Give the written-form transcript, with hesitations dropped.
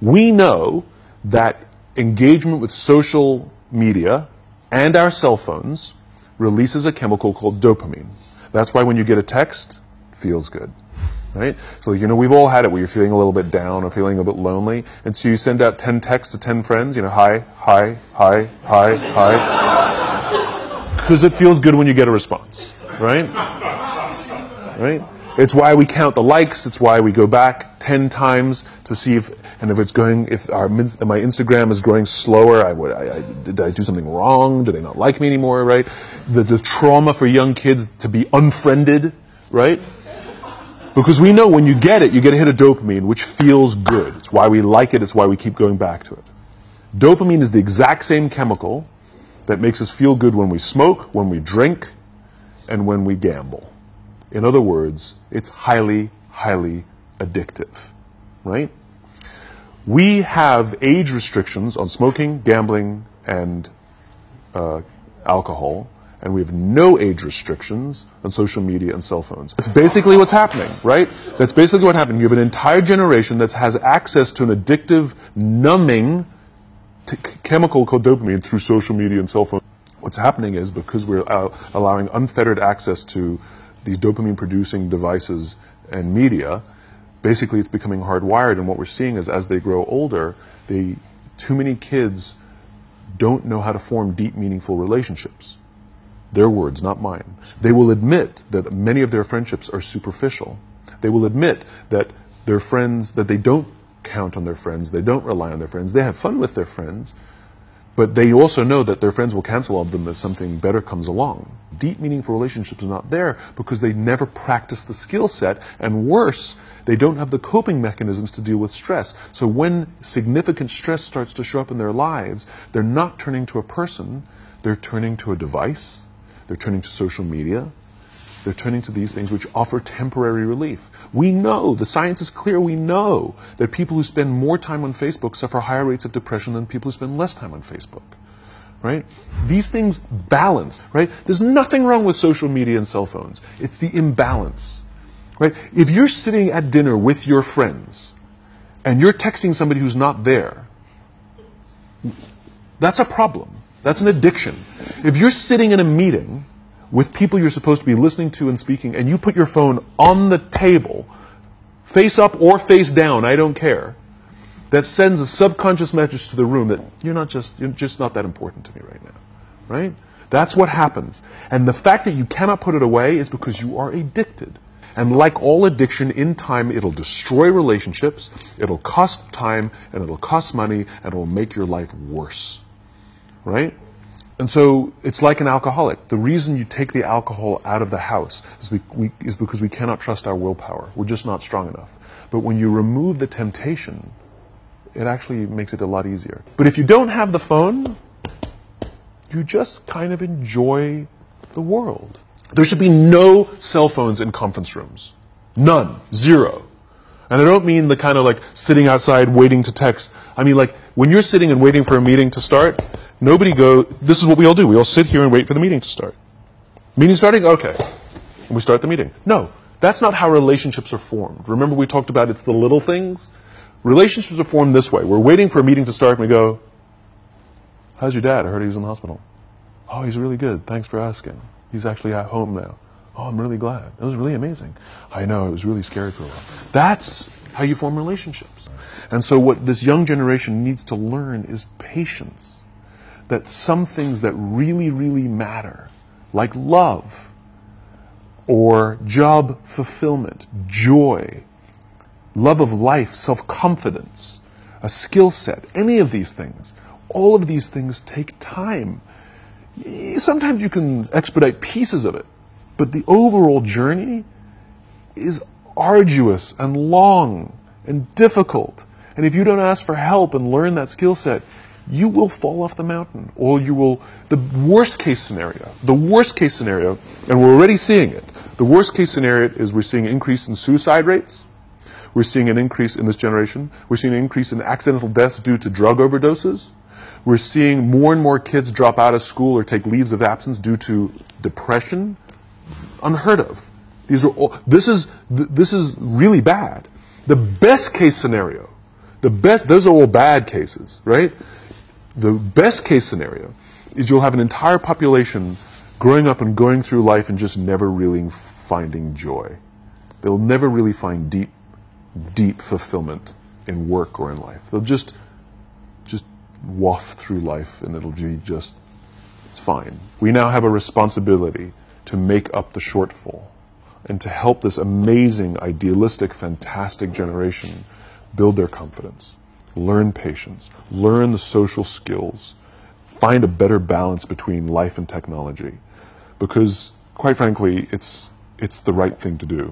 We know that engagement with social media and our cell phones releases a chemical called dopamine. That's why when you get a text, it feels good, right? So, you know, we've all had it where you're feeling a little bit down or feeling a bit lonely, and so you send out 10 texts to 10 friends, you know, hi, hi, hi, hi, hi, because it feels good when you get a response, right? Right? It's why we count the likes. It's why we go back 10 times to see if my Instagram is growing slower. Did I do something wrong? Do they not like me anymore? Right? The trauma for young kids to be unfriended, right? Because we know when you get a hit of dopamine, which feels good. It's why we like it. It's why we keep going back to it. Dopamine is the exact same chemical that makes us feel good when we smoke, when we drink, and when we gamble. In other words, it's highly, highly addictive, right? We have age restrictions on smoking, gambling, and alcohol, and we have no age restrictions on social media and cell phones. That's basically what's happening, right? That's basically what happened. You have an entire generation that has access to an addictive, numbing chemical called dopamine through social media and cell phones. What's happening is because we're allowing unfettered access to these dopamine-producing devices and media, basically it's becoming hardwired, and what we're seeing is as they grow older, too many kids don't know how to form deep, meaningful relationships. Their words, not mine. They will admit that many of their friendships are superficial. They will admit that their friends, that they don't count on their friends, they don't rely on their friends, they have fun with their friends, but they also know that their friends will cancel on them if something better comes along. Deep, meaningful relationships are not there because they never practice the skill set, and worse, they don't have the coping mechanisms to deal with stress. So when significant stress starts to show up in their lives, they're not turning to a person, they're turning to a device, they're turning to social media, they're turning to these things which offer temporary relief. We know, the science is clear, we know that people who spend more time on Facebook suffer higher rates of depression than people who spend less time on Facebook, right? These things balance, right? There's nothing wrong with social media and cell phones. It's the imbalance, right? If you're sitting at dinner with your friends and you're texting somebody who's not there, that's a problem. That's an addiction. If you're sitting in a meeting with people you're supposed to be listening to and speaking, and you put your phone on the table, face up or face down, I don't care, that sends a subconscious message to the room that you're just not that important to me right now, right? That's what happens. And the fact that you cannot put it away is because you are addicted. And like all addiction, in time, it'll destroy relationships, it'll cost time, and it'll cost money, and it'll make your life worse, right? And so it's like an alcoholic. The reason you take the alcohol out of the house is because we cannot trust our willpower. We're just not strong enough. But when you remove the temptation, it actually makes it a lot easier. But if you don't have the phone, you just kind of enjoy the world. There should be no cell phones in conference rooms. None. Zero. And I don't mean the kind of like sitting outside waiting to text. I mean like when you're sitting and waiting for a meeting to start, this is what we all do. We all sit here and wait for the meeting to start. Meeting starting? Okay. And we start the meeting. No, that's not how relationships are formed. Remember we talked about it's the little things? Relationships are formed this way. We're waiting for a meeting to start and we go, how's your dad? I heard he was in the hospital. Oh, he's really good. Thanks for asking. He's actually at home now. Oh, I'm really glad. It was really amazing. I know, it was really scary for a while. That's how you form relationships. And so what this young generation needs to learn is patience. That some things that really, really matter, like love, or job fulfillment, joy, love of life, self-confidence, a skill set, any of these things, all of these things take time. Sometimes you can expedite pieces of it, but the overall journey is arduous and long and difficult. And if you don't ask for help and learn that skill set, you will fall off the mountain, or you will, the worst case scenario, and we're already seeing it, the worst case scenario is we're seeing an increase in suicide rates, we're seeing an increase in this generation, we're seeing an increase in accidental deaths due to drug overdoses, we're seeing more and more kids drop out of school or take leaves of absence due to depression, unheard of. This is really bad. The best case scenario Those are all bad cases, right? The best case scenario is you'll have an entire population growing up and going through life and just never really finding joy. They'll never really find deep fulfillment in work or in life. They'll just waft through life and it'll be just, it's fine. We now have a responsibility to make up the shortfall and to help this amazing, idealistic, fantastic generation build their confidence, learn patience, learn the social skills, find a better balance between life and technology. Because, quite frankly, it's the right thing to do.